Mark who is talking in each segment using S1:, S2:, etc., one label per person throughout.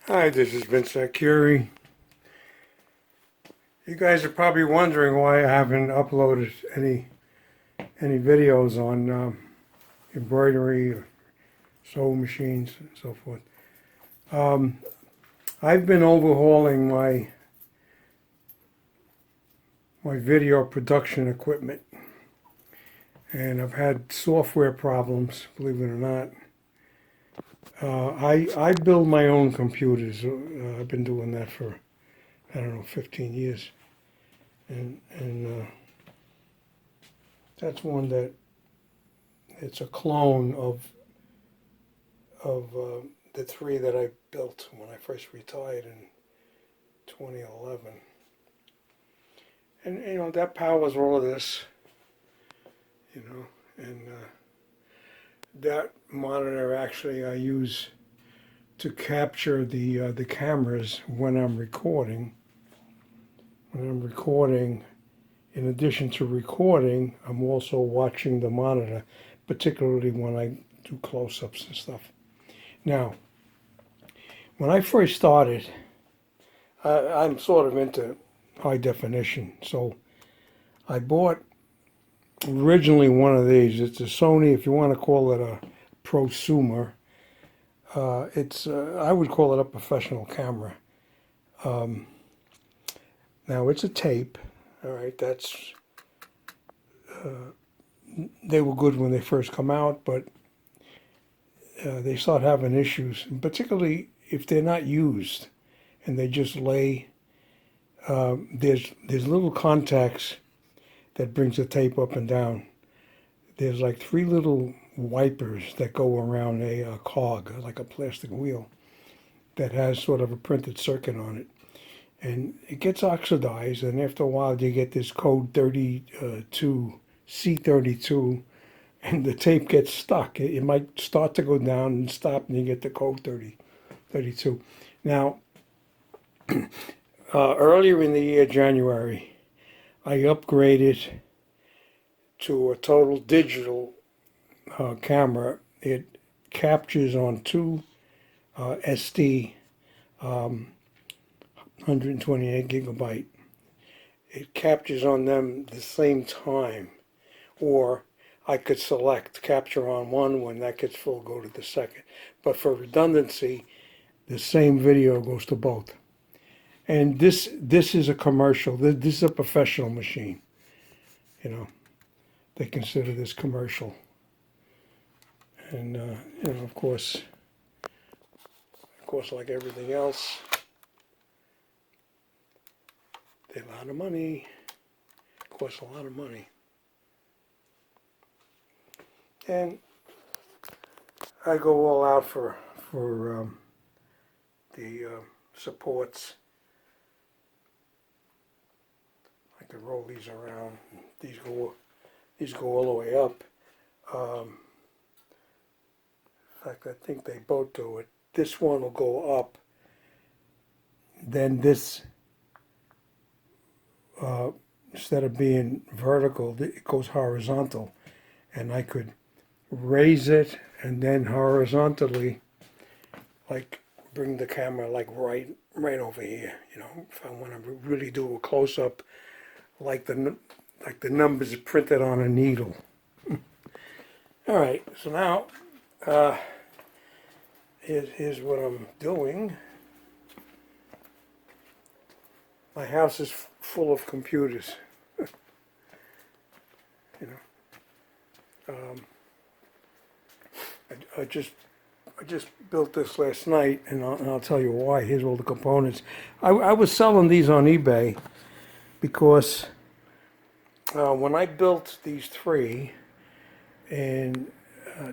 S1: Hi, this is Vincent Curie. You guys are probably wondering why I haven't uploaded any videos on embroidery or sewing machines and so forth. I've been overhauling my video production equipment, and I've had software problems, believe it or not. I build my own computers. I've been doing that for, I don't know, 15 years. And that's one that it's a clone of the three that I built when I first retired in 2011. And that powers all of this, and that monitor actually I use to capture the cameras when I'm recording. When I'm recording, in addition to recording, I'm also watching the monitor, particularly when I do close-ups and stuff. Now, when I first started, I'm sort of into high definition, so I bought originally one of these. It's a Sony, if you want to call it a prosumer. I would call it a professional camera. Now it's a tape. All right, they were good when they first come out, but they start having issues, and particularly if they're not used and they just lay. There's little contacts that brings the tape up and down. There's like three little wipers that go around a cog, like a plastic wheel, that has sort of a printed circuit on it. And it gets oxidized, and after a while you get this code 32, C32, and the tape gets stuck. It might start to go down and stop, and you get the code 32. Now, earlier in the year, January, I upgraded to a total digital camera. It captures on two SD 128 gigabyte. It captures on them the same time, or I could select capture on one. When that gets full, go to the second. But for redundancy, the same video goes to both. And this is a commercial. This is a professional machine. They consider this commercial. And of course, like everything else, they're a lot of money. Costs a lot of money. And I go all out for the supports. I can roll these around. These go all the way up. In fact, I think they both do it. This one will go up. Then this, instead of being vertical, it goes horizontal, and I could raise it and then horizontally, like bring the camera like right over here. If I want to really do a close up, like the numbers printed on a needle. All right, so now here's what I'm doing. My house is full of computers. I just built this last night, and I'll tell you why. Here's all the components. I was selling these on eBay because when I built these three in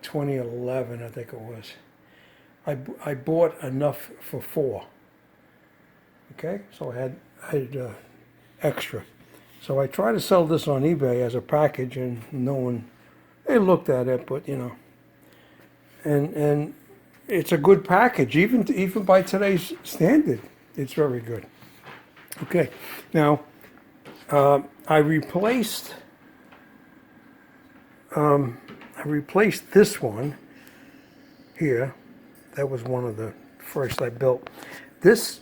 S1: 2011, I think it was, I bought enough for four. Okay, so I had extra. So I tried to sell this on eBay as a package, and no one, they looked at it, but and it's a good package, even by today's standard. It's very good. Okay, now I replaced this one here. That was one of the first I built. This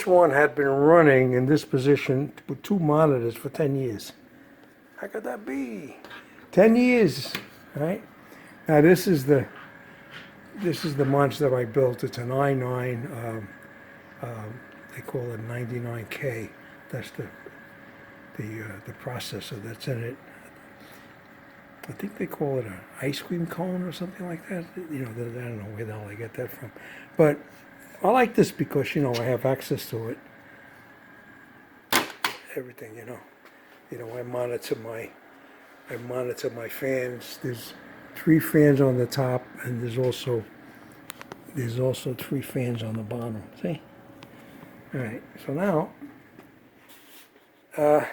S1: one had been running in this position with 2 monitors for 10 years. How could that be? 10 years, right? Now this is the monster I built. It's an i9. They call it 99K. That's the processor that's in it. I think they call it an ice cream cone or something like that. You know, I don't know where the hell I get that from. But I like this because, you know, I have access to it. Everything, you know. You know, I monitor my fans. There's 3 fans on the top, and there's also 3 fans on the bottom. See? All right. So now, the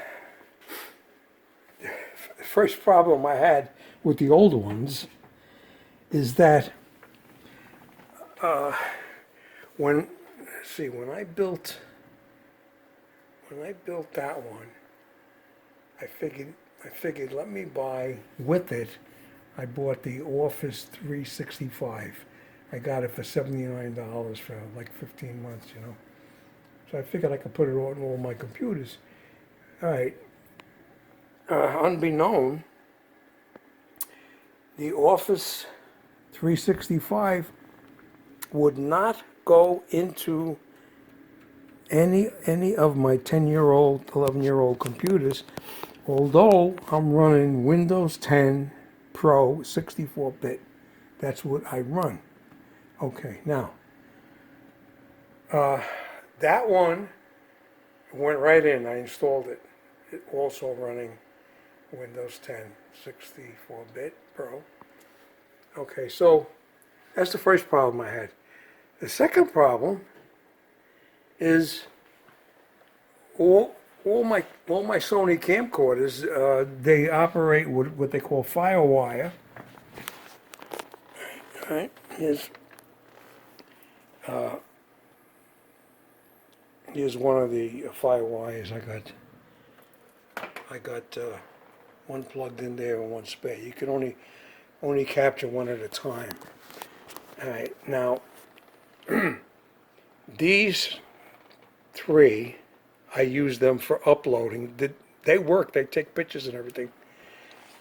S1: first problem I had with the older ones is that when I built that one, I figured let me buy with it. I bought the Office 365. I got it for $79 for like 15 months, you know. So I figured I could put it on all my computers. All right. Unbeknown, the Office 365 would not go into any of my 10-year-old, 11-year-old computers, although I'm running Windows 10 Pro 64-bit. That's what I run. Okay, now, that one went right in. I installed it. It also running Windows 10 64-bit Pro. Okay, so that's the first problem I had. The second problem is all my Sony camcorders, they operate with what they call FireWire. All right, here's one of the FireWires I got one plugged in there and one spare. You can only capture one at a time. All right, now these 3, I use them for uploading. They work. They take pictures and everything.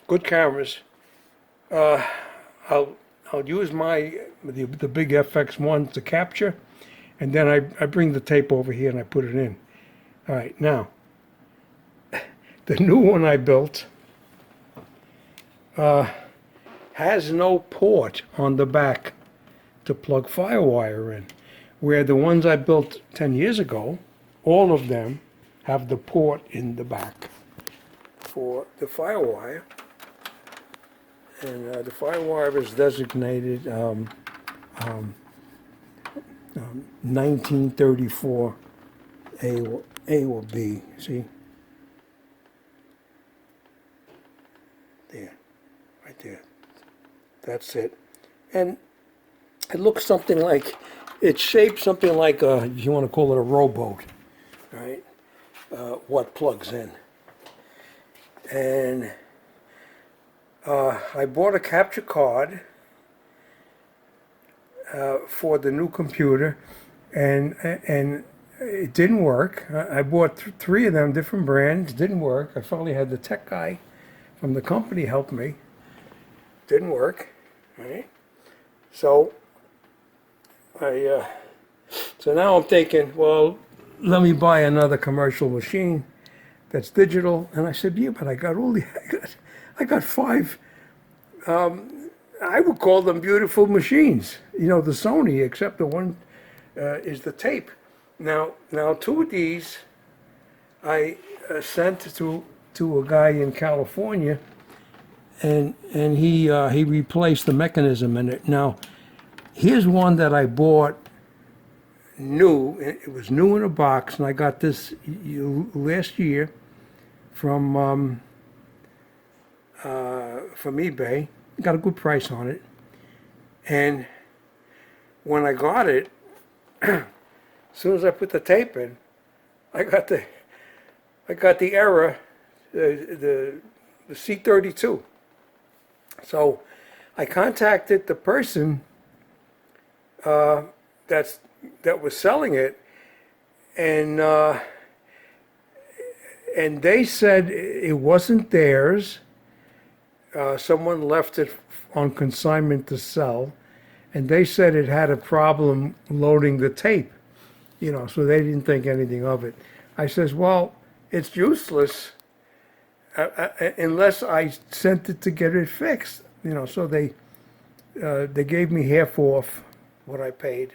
S1: Good cameras. I'll use the big FX1 to capture, and then I bring the tape over here and I put it in. All right, now the new one I built has no port on the back to plug FireWire in, where the ones I built 10 years ago, all of them have the port in the back for the FireWire. And the FireWire is designated 1934 A or B. See? There, right there. That's it. And it looks something like, it's shaped something like if you want to call it a rowboat, right? What plugs in. And I bought a capture card for the new computer, and it didn't work. I bought 3 of them, different brands, didn't work. I finally had the tech guy from the company help me. Didn't work, right? So so now I'm thinking, well, let me buy another commercial machine that's digital. And I said, yeah, but I got 5. I would call them beautiful machines. You know, the Sony, except the one is the tape. Now 2 of these I sent to a guy in California, and he replaced the mechanism in it. Now, here's one that I bought new. It was new in a box, and I got this last year from eBay. Got a good price on it. And when I got it, as soon as I put the tape in, I got the error, the C32. So I contacted the person that's that was selling it, and they said it wasn't theirs. Someone left it on consignment to sell, and they said it had a problem loading the tape, so they didn't think anything of it. I says, well, it's useless unless I sent it to get it fixed, so they gave me half off what I paid,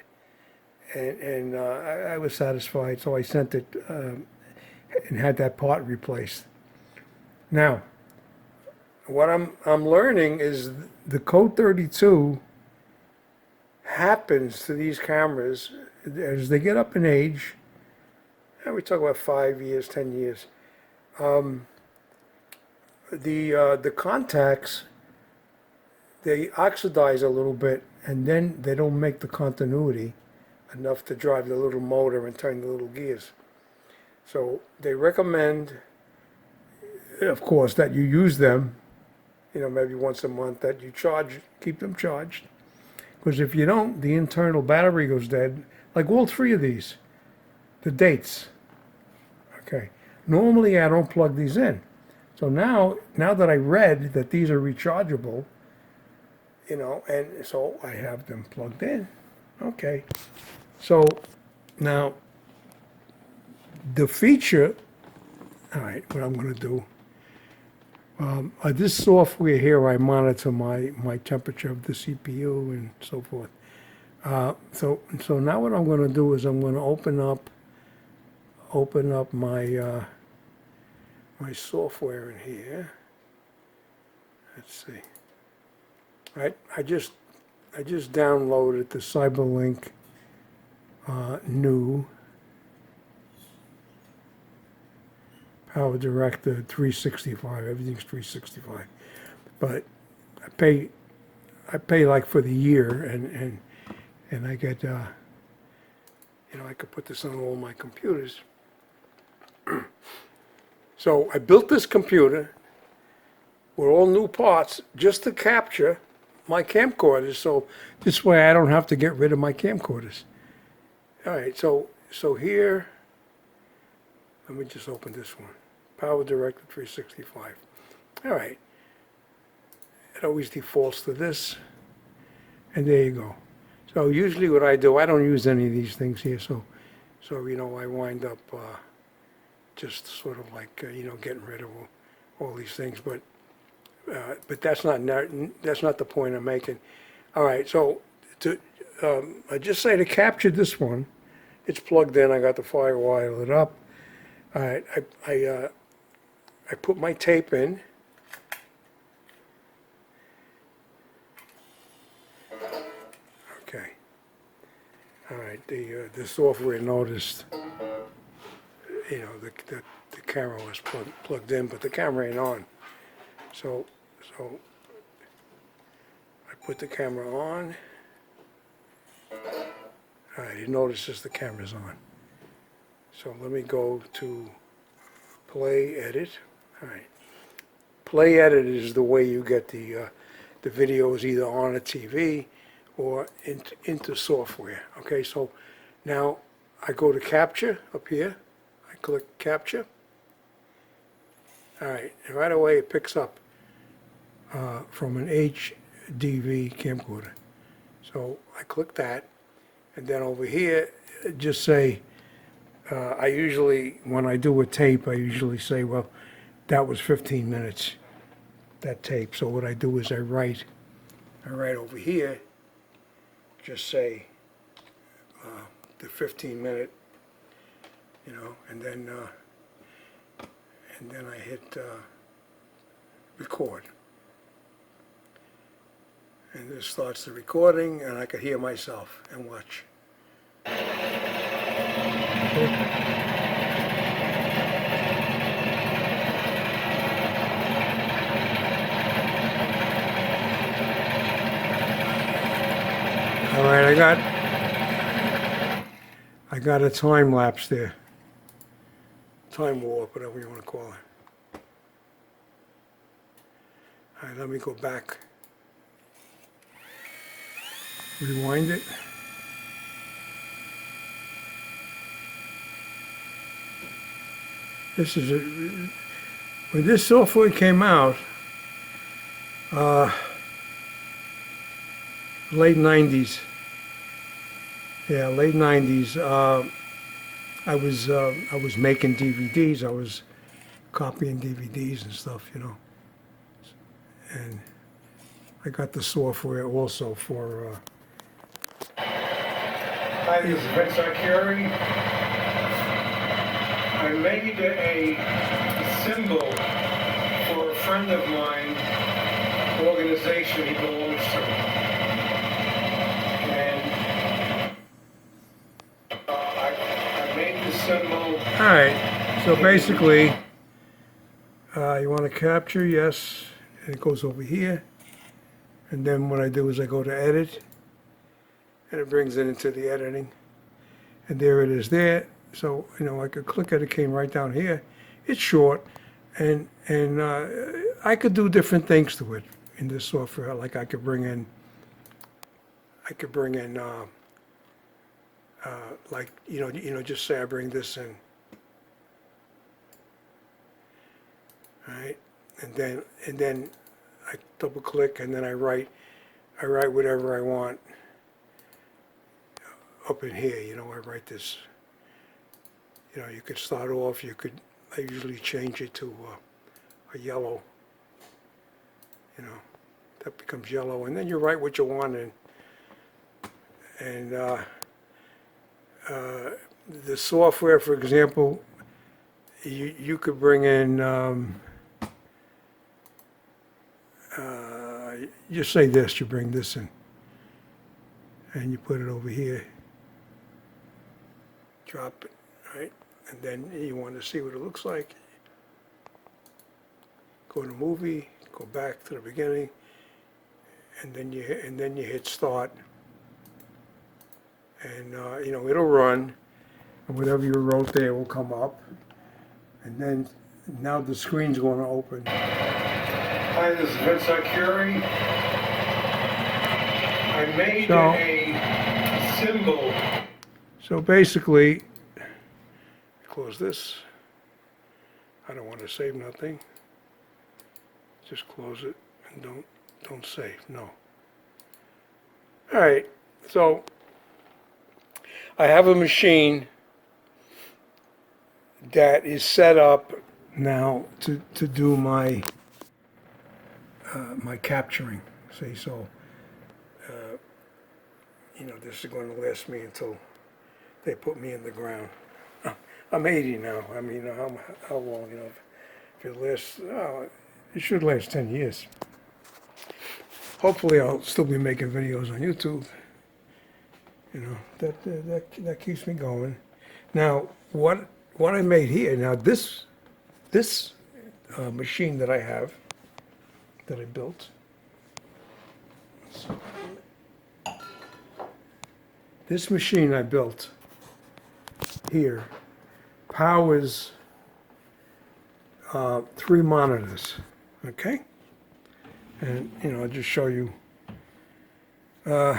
S1: and I was satisfied, so I sent it and had that part replaced. Now, what I'm learning is the code 32 happens to these cameras as they get up in age. And we talk about 5 years, 10 years. The contacts, they oxidize a little bit, and then they don't make the continuity enough to drive the little motor and turn the little gears. So they recommend, of course, that you use them, maybe once a month, that you keep them charged. Because if you don't, the internal battery goes dead, like all three of these, the dates. Okay. Normally I don't plug these in. So now that I read that these are rechargeable, and so I have them plugged in. Okay. So now the feature, all right, what I'm going to do, this software here, I monitor my temperature of the CPU and so forth. So now what I'm going to do is I'm going to open up my my software in here. Let's see. I just downloaded the CyberLink new Power Director 365. Everything's 365, but I pay like for the year, and I get I could put this on all my computers. So I built this computer with all new parts just to capture my camcorders, so this way I don't have to get rid of my camcorders. All right, so here, let me just open this one. Power Director 365. All right. It always defaults to this, and there you go. So usually what I do, I don't use any of these things here, so I wind up just sort of like getting rid of all these things, but that's not the point I'm making. All right, so I just say to capture this one, it's plugged in. I got the firewire lit up. All right, I put my tape in. Okay. All right, the software noticed, the camera was plugged in, but the camera ain't on. So I put the camera on. All right, it notices the camera's on. So let me go to Play Edit. All right. Play Edit is the way you get the videos either on a TV or into software. Okay, so now I go to Capture up here. I click Capture. All right, and right away it picks up from an HDV camcorder. So I click that, and then over here, just say, I usually, when I do a tape, I usually say, well, that was 15 minutes, that tape. So what I do is I write over here, just say the 15-minute, and then I hit record. And this starts the recording, and I could hear myself and watch. All right, I got a time lapse there. Time warp, whatever you want to call it. All right, let me go back. Rewind it. This is when this software came out, late 90s. Yeah, late 90s. I was making DVDs. I was copying DVDs and stuff, you know. And I got the software also for. Hi, this is Vince Arcuri. I made a symbol for a friend of mine, organization he belongs to. And I made the symbol. All right, so basically, you want to capture, yes, and it goes over here. And then what I do is I go to edit, and it brings it into the editing. And there it is there. So, you know, I could click it, it came right down here. It's short, and I could do different things to it in this software. Like I could bring in, like, you know, just say I bring this in. All right, and then I double click, and then I write whatever I want up in here. You know, I write this. You know, you could start off. I usually change it to a yellow. You know, that becomes yellow, and then you write what you want in. And the software, for example, you could bring in. Just say this, you bring this in, and you put it over here, drop it, right? And then you want to see what it looks like. Go to movie, go back to the beginning, and then you hit start, and you know, it'll run, and whatever you wrote there will come up, and then now the screen's going to open. Hi, this is Vince Arcuri. I made a symbol. So basically, close this. I don't want to save nothing. Just close it and don't save. No. All right. So I have a machine that is set up now to do my my capturing. See, so you know, this is going to last me until they put me in the ground. I'm 80 now. I mean, how long, you know, if it lasts, it should last 10 years. Hopefully I'll still be making videos on YouTube. You know, that keeps me going. Now, what I made here, now this machine that I have, that I built, so, this machine I built here powers 3 monitors, okay? And, you know, I'll just show you, you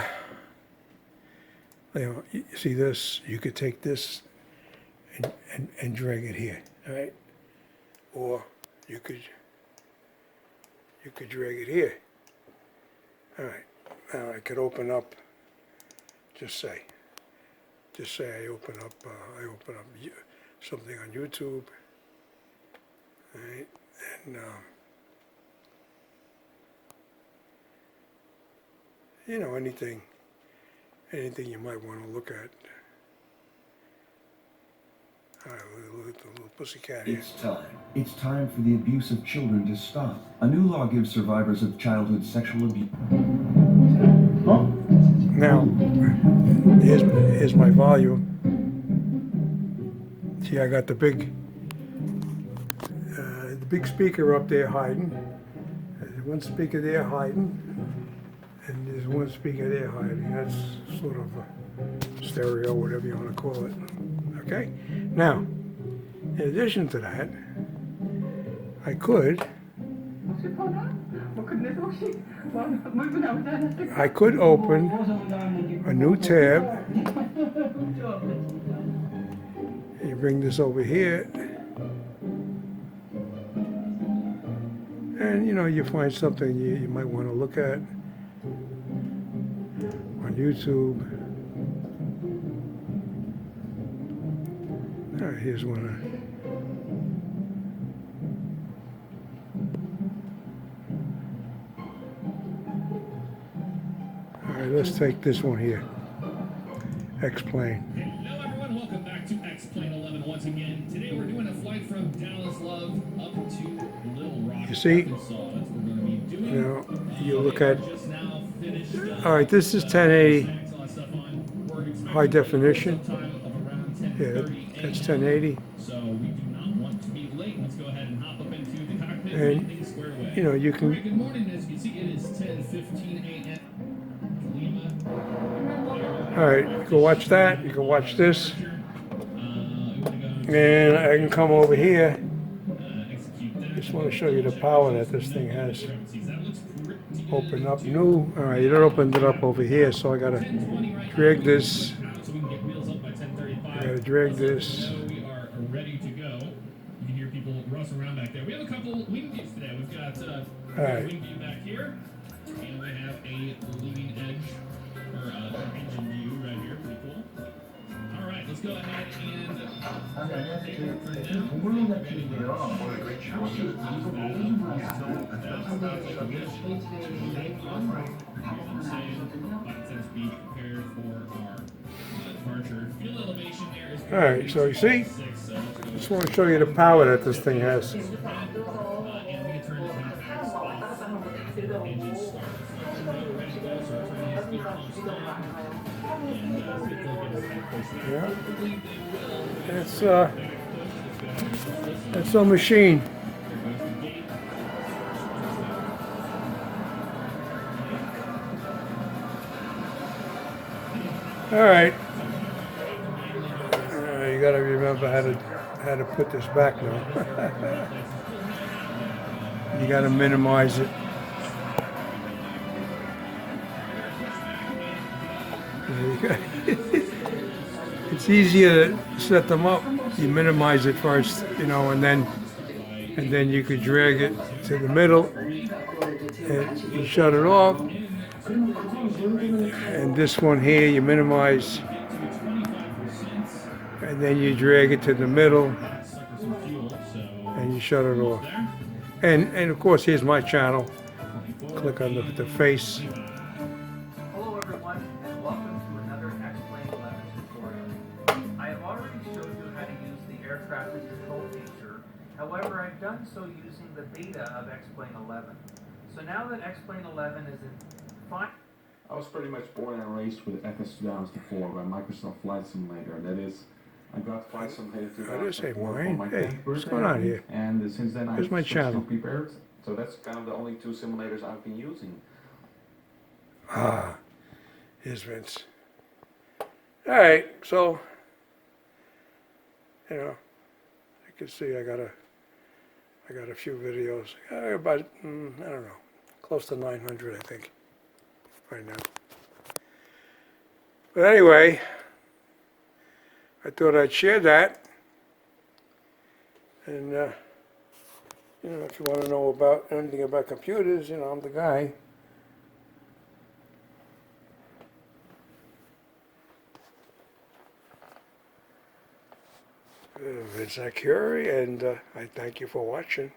S1: know, you see this, you could take this and drag it here, all right? Or you could drag it here. All right, now I could open up, just say I open up something on YouTube, all right, and you know, anything you might want to look at. All right, look at the little pussycat here.
S2: It's time for the abuse of children to stop. A new law gives survivors of childhood sexual abuse.
S1: Now, here's my volume. See, I got the big speaker up there hiding. There's one speaker there hiding, and there's one speaker there hiding. That's sort of a stereo, whatever you want to call it. Okay? Now, in addition to that, I could open a new tab. You bring this over here, And you know, you find something you might want to look at on YouTube. All right, here's one. All right, let's take this one here. Explain.
S3: Hello everyone, welcome back to X-Plane 11 once again. Today we're doing a flight from Dallas Love up to Little Rock,
S1: You see?
S3: Arkansas. That's what we're going to be doing.
S1: You know, you look at.
S3: Just now finished,
S1: All right, this is 1080
S3: all that stuff on. We're expecting
S1: high definition.
S3: sometime of around
S1: Yeah,
S3: 10:30
S1: that's
S3: a.m.
S1: 1080.
S3: So we do not want to be late. Let's go ahead and hop up into the cockpit
S1: And,
S3: and get things squared away.
S1: you know, you can.
S3: All right, good morning. As you can see, it is 10:15 a.m.
S1: All right, you can watch that. You can watch this. And I can come over here. Just want to show you the power that this thing has. Open up new. All right, it opened it up over here, so I gotta drag this. I gotta drag this.
S3: We are ready to go. You can hear people rush around back there. We have a couple wing views today. We've got
S1: right.
S3: wing view back here, and we have a leading edge or engine view right here. Pretty cool. All right, let's go ahead and
S1: All right, so you see, just want to show you the power that this thing has. Yeah, it's a machine. All right. You got to remember how to put this back now. You got to minimize it. It's easier to set them up. You minimize it first, you know, and then you could drag it to the middle and you shut it off. And this one here, you minimize, and then you drag it to the middle and you shut it off. And of course, here's my channel. Click on the face.
S4: Hello everyone, and welcome to another X-Plane 11 tutorial. I have already showed you how to use the air traffic control feature. However, I've done so using the beta of X-Plane 11. So now that X-Plane 11 is in fine.
S5: I was pretty much born and raised with FS 2004 by Microsoft Flight Simulator. That is, I got Flight Simulator 2004 for my 10th
S1: what's
S5: birthday,
S1: going on here?
S5: and since then
S1: Here's
S5: I've
S1: my
S5: specially
S1: channel.
S5: prepared. So that's kind of the only two simulators I've been using.
S1: Ah, here's Vince. All right, so you know, you can see I got a few videos. About I don't know, close to 900, I think, right now. But anyway, I thought I'd share that, and you know, if you want to know about anything about computers, you know, I'm the guy. Vince Curie, and I thank you for watching.